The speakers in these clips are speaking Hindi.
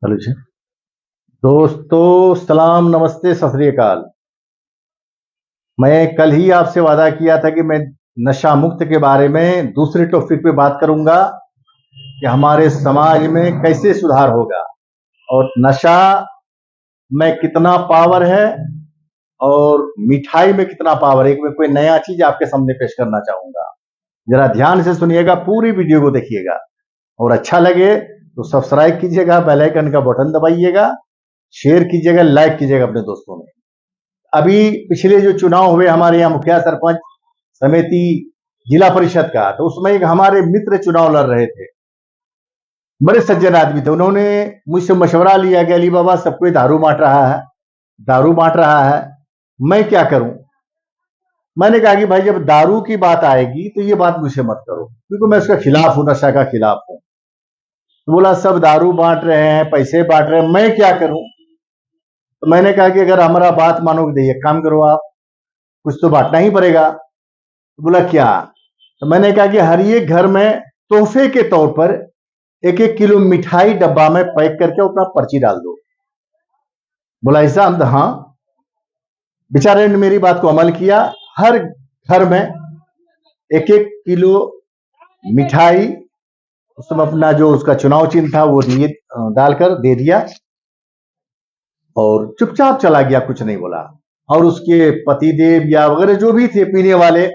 हेलो जी। दोस्तों, सलाम, नमस्ते, सत श्री अकाल। मैं कल ही आपसे वादा किया था कि मैं नशा मुक्त के बारे में दूसरे टॉपिक पे बात करूंगा कि हमारे समाज में कैसे सुधार होगा और नशा में कितना पावर है और मिठाई में कितना पावर है। एक मैं कोई नया चीज आपके सामने पेश करना चाहूंगा। जरा ध्यान से सुनिएगा, पूरी वीडियो को देखिएगा और अच्छा लगे तो सब्सक्राइब कीजिएगा, बेल आइकन का बटन दबाइएगा, शेयर कीजिएगा, लाइक कीजिएगा अपने दोस्तों में। अभी पिछले जो चुनाव हुए हमारे यहाँ मुखिया सरपंच समिति जिला परिषद का, तो उसमें एक हमारे मित्र चुनाव लड़ रहे थे। बड़े सज्जन आदमी थे। उन्होंने मुझसे मशवरा लिया कि अली बाबा, सब कोई दारू बांट रहा है, दारू बांट रहा है, मैं क्या करूं। मैंने कहा कि भाई, जब दारू की बात आएगी तो ये बात मुझसे मत करो, क्योंकि मैं उसके खिलाफ हूं, नशा का खिलाफ हूं। तो बोला सब दारू बांट रहे हैं, पैसे बांट रहे हैं, मैं क्या करूं। तो मैंने कहा कि अगर हमारा बात मानोगे तो एक काम करो, आप कुछ तो बांटना ही पड़ेगा। तो बोला क्या। तो मैंने कहा कि हर एक घर में तोहफे के तौर पर 1-1 किलो मिठाई डब्बा में पैक करके अपना पर्ची डाल दो। बोला ऐसा। हम हाँ। बेचारे ने मेरी बात को अमल किया। हर घर में 1-1 किलो मिठाई, उसमें अपना जो उसका चुनाव चिन्ह था वो दिए, डालकर दे दिया और चुपचाप चला गया, कुछ नहीं बोला। और उसके पतिदेव या वगैरह जो भी थे पीने वाले,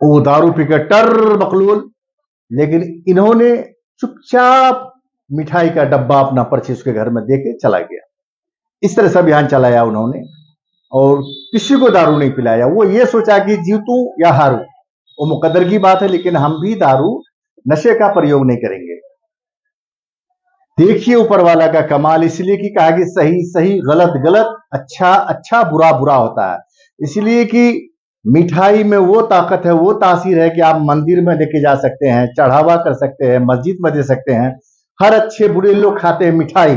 वो दारू पीकर टर बकलोल। लेकिन इन्होंने चुपचाप मिठाई का डब्बा अपना पर्ची उसके घर में देके चला गया। इस तरह से अभियान चलाया उन्होंने और किसी को दारू नहीं पिलाया। वो ये सोचा कि जीतूं या हारूं, वो मुकद्दर की बात है, लेकिन हम भी दारू नशे का प्रयोग नहीं करेंगे। देखिए ऊपर वाला का कमाल, इसलिए कि कहा कि सही सही, गलत गलत, अच्छा अच्छा, बुरा बुरा होता है। इसलिए कि मिठाई में वो ताकत है, वो तासीर है कि आप मंदिर में लेके जा सकते हैं, चढ़ावा कर सकते हैं, मस्जिद में दे सकते हैं। हर अच्छे बुरे लोग खाते हैं मिठाई,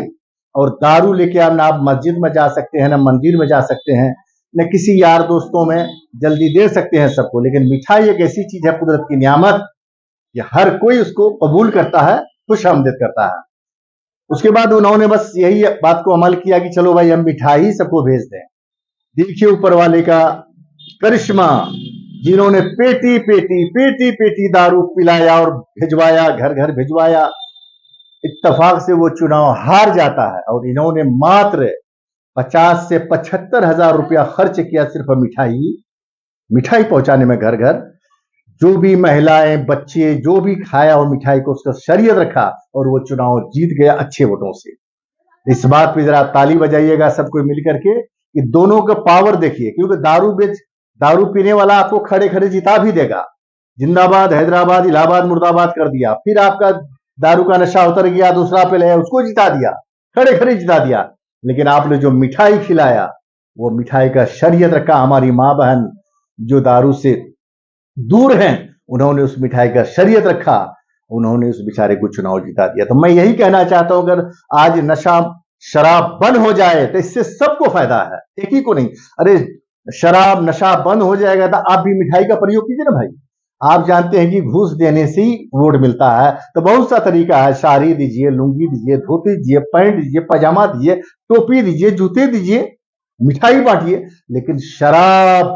और दारू लेके आप ना मस्जिद में जा सकते हैं, ना मंदिर में जा सकते हैं, न किसी यार दोस्तों में जल्दी दे सकते हैं सबको। लेकिन मिठाई एक ऐसी चीज है, कुदरत की नियामत, कि हर कोई उसको कबूल करता है, खुश आमदीद करता है। उसके बाद उन्होंने बस यही बात को अमल किया कि चलो भाई, हम मिठाई सबको भेज दें। देखिए ऊपर वाले का करिश्मा, जिन्होंने पेटी पेटी पेटी पेटी दारू पिलाया और भिजवाया, घर घर भिजवाया। इत्तेफाक से वो चुनाव हार जाता है और इन्होंने मात्र 50 से 75 हजार रुपया खर्च किया सिर्फ मिठाई मिठाई पहुंचाने में, घर घर। जो भी महिलाएं, बच्चे, जो भी खाया वो मिठाई को, उसका शरीयत रखा और वो चुनाव जीत गया अच्छे वोटों से। इस बात पे जरा ताली बजाइएगा सबको मिल करके, कि दोनों का पावर देखिए। क्योंकि दारू पीने वाला आपको खड़े खड़े जिता भी देगा, जिंदाबाद हैदराबाद, इलाहाबाद, मुर्दाबाद कर दिया। फिर आपका दारू का नशा उतर गया, दूसरा पे ले उसको जिता दिया, खड़े खड़े जिता दिया। लेकिन आपने जो मिठाई खिलाया, वो मिठाई का शरीयत रखा। हमारी माँ बहन जो दारू से दूर हैं, उन्होंने उस मिठाई का शरीयत रखा, उन्होंने उस बेचारे को चुनाव जिता दिया। तो मैं यही कहना चाहता हूं, अगर आज नशा शराब बंद हो जाए तो इससे सबको फायदा है, एक ही को नहीं। अरे शराब नशा बंद हो जाएगा तो आप भी मिठाई का प्रयोग कीजिए ना भाई। आप जानते हैं कि घूस देने से ही वोट मिलता है, तो बहुत सा तरीका है। साड़ी दीजिए, लुंगी दीजिए, धोती दीजिए, पैंट दीजिए, पजामा दीजिए, टोपी दीजिए, जूते दीजिए, मिठाई बांटिए। लेकिन शराब,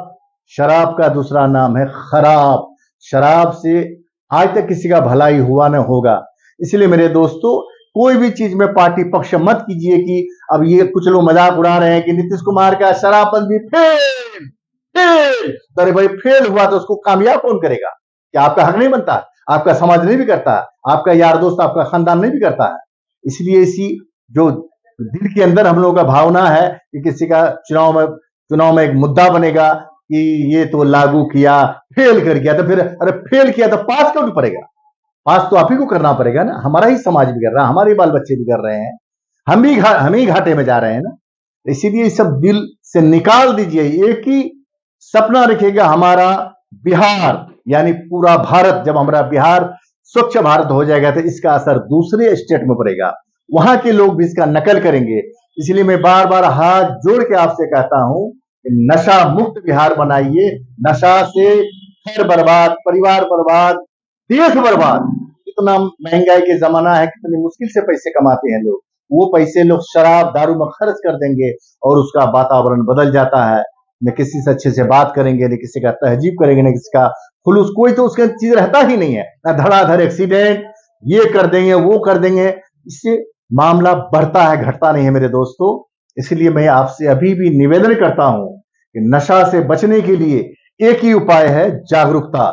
शराब का दूसरा नाम है खराब। शराब से आज तक किसी का भलाई हुआ न होगा। इसलिए मेरे दोस्तों, कोई भी चीज में पार्टी पक्ष मत कीजिए। कि अब ये कुछ लोग मजाक उड़ा रहे हैं कि नीतीश कुमार का शराबबंदी फेल फेल। अरे भाई, फेल हुआ तो उसको कामयाब कौन करेगा? क्या आपका हक नहीं बनता? आपका समाज नहीं भी करता? आपका यार दोस्त, आपका खानदान नहीं भी करता है? इसलिए इसी जो दिल के अंदर हम लोगों का भावना है कि किसी का चुनाव में एक मुद्दा बनेगा कि ये तो लागू किया, फेल कर गया, तो फिर अरे फेल किया तो पास क्यों नहीं पड़ेगा? पास तो आप ही को करना पड़ेगा ना। हमारा ही समाज भी कर रहा है, हमारे बाल बच्चे भी कर रहे हैं, हम ही घाटे में जा रहे हैं ना। इसीलिए सब दिल से निकाल दीजिए। एक ही सपना रखिएगा, हमारा बिहार यानी पूरा भारत। जब हमारा बिहार स्वच्छ भारत हो जाएगा तो इसका असर दूसरे स्टेट में पड़ेगा, वहां के लोग भी इसका नकल करेंगे। इसलिए मैं बार बार हाथ जोड़ के आपसे कहता हूं कि नशा मुक्त बिहार बनाइए। नशा से घर बर्बाद, परिवार बर्बाद, देश बर्बाद। कितना महंगाई के जमाना है, कितनी मुश्किल से पैसे कमाते हैं लोग, वो पैसे लोग शराब दारू में खर्च कर देंगे और उसका वातावरण बदल जाता है। न किसी से अच्छे से बात करेंगे, न किसी का तहजीब करेंगे, न किसी का खुलूस, कोई तो उसका चीज रहता ही नहीं है। न धड़ाधड़ एक्सीडेंट, ये कर देंगे वो कर देंगे, इससे मामला बढ़ता है, घटता नहीं है मेरे दोस्तों। इसलिए मैं आपसे अभी भी निवेदन करता हूं कि नशा से बचने के लिए एक ही उपाय है, जागरूकता।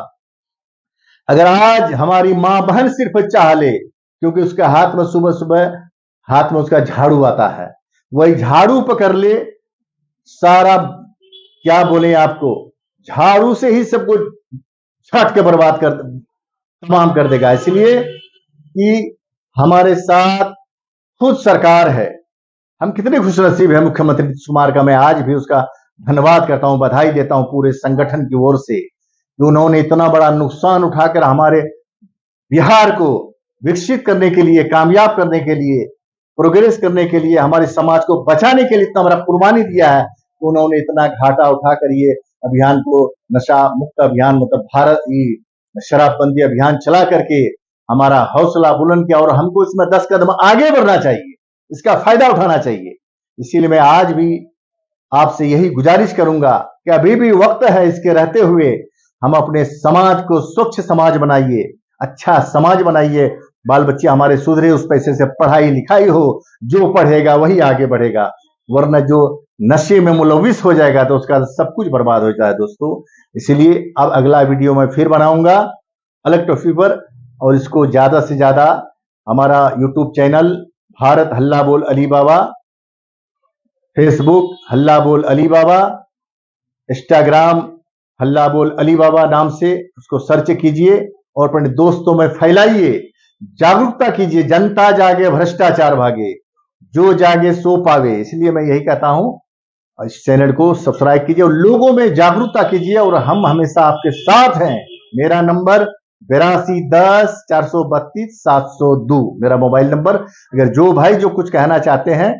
अगर आज हमारी मां बहन सिर्फ चाह ले, क्योंकि उसके हाथ में सुबह सुबह हाथ में उसका झाड़ू आता है, वही झाड़ू पकड़ ले, सारा क्या बोले आपको, झाड़ू से ही सब कुछ छाट के बर्बाद कर तमाम कर देगा। इसलिए कि हमारे साथ खुद सरकार है, हम कितने खुशनसीब हैं मुख्यमंत्री नीतीश कुमार का। मैं आज भी उसका धन्यवाद करता हूं, बधाई देता हूं पूरे संगठन की ओर से कि उन्होंने इतना बड़ा नुकसान उठाकर हमारे बिहार को विकसित करने के लिए, कामयाब करने के लिए, प्रोग्रेस करने के लिए, हमारे समाज को बचाने के लिए इतना बड़ा कुर्बानी दिया है। उन्होंने इतना घाटा उठाकर ये अभियान को, नशा मुक्त अभियान, मतलब भारत शराबबंदी अभियान चला करके हमारा हौसला बुलंद किया, और हमको इसमें 10 कदम आगे बढ़ना चाहिए, इसका फायदा उठाना चाहिए। इसीलिए मैं आज भी आपसे यही गुजारिश करूंगा कि अभी भी वक्त है, इसके रहते हुए हम अपने समाज को स्वच्छ समाज बनाइए, अच्छा समाज बनाइए, बाल बच्चे हमारे सुधरे, उस पैसे से पढ़ाई लिखाई हो, जो पढ़ेगा वही आगे बढ़ेगा, वरना जो नशे में मुलविस हो जाएगा तो उसका सब कुछ बर्बाद हो जाता है दोस्तों। इसीलिए अब अगला वीडियो मैं फिर बनाऊंगा अलग टॉपिक पर, और इसको ज्यादा से ज्यादा हमारा यूट्यूब चैनल भारत हल्ला बोल अली बाबा, फेसबुक हल्ला बोल अली बाबा, इंस्टाग्राम हल्ला बोल अली बाबा नाम से उसको सर्च कीजिए और अपने दोस्तों में फैलाइए, जागरूकता कीजिए। जनता जागे भ्रष्टाचार भागे, जो जागे सो पावे। इसलिए मैं यही कहता हूं, इस चैनल को सब्सक्राइब कीजिए और लोगों में जागरूकता कीजिए, और हम हमेशा आपके साथ हैं। मेरा नंबर 8210 432 702 मेरा मोबाइल नंबर। अगर जो भाई जो कुछ कहना चाहते हैं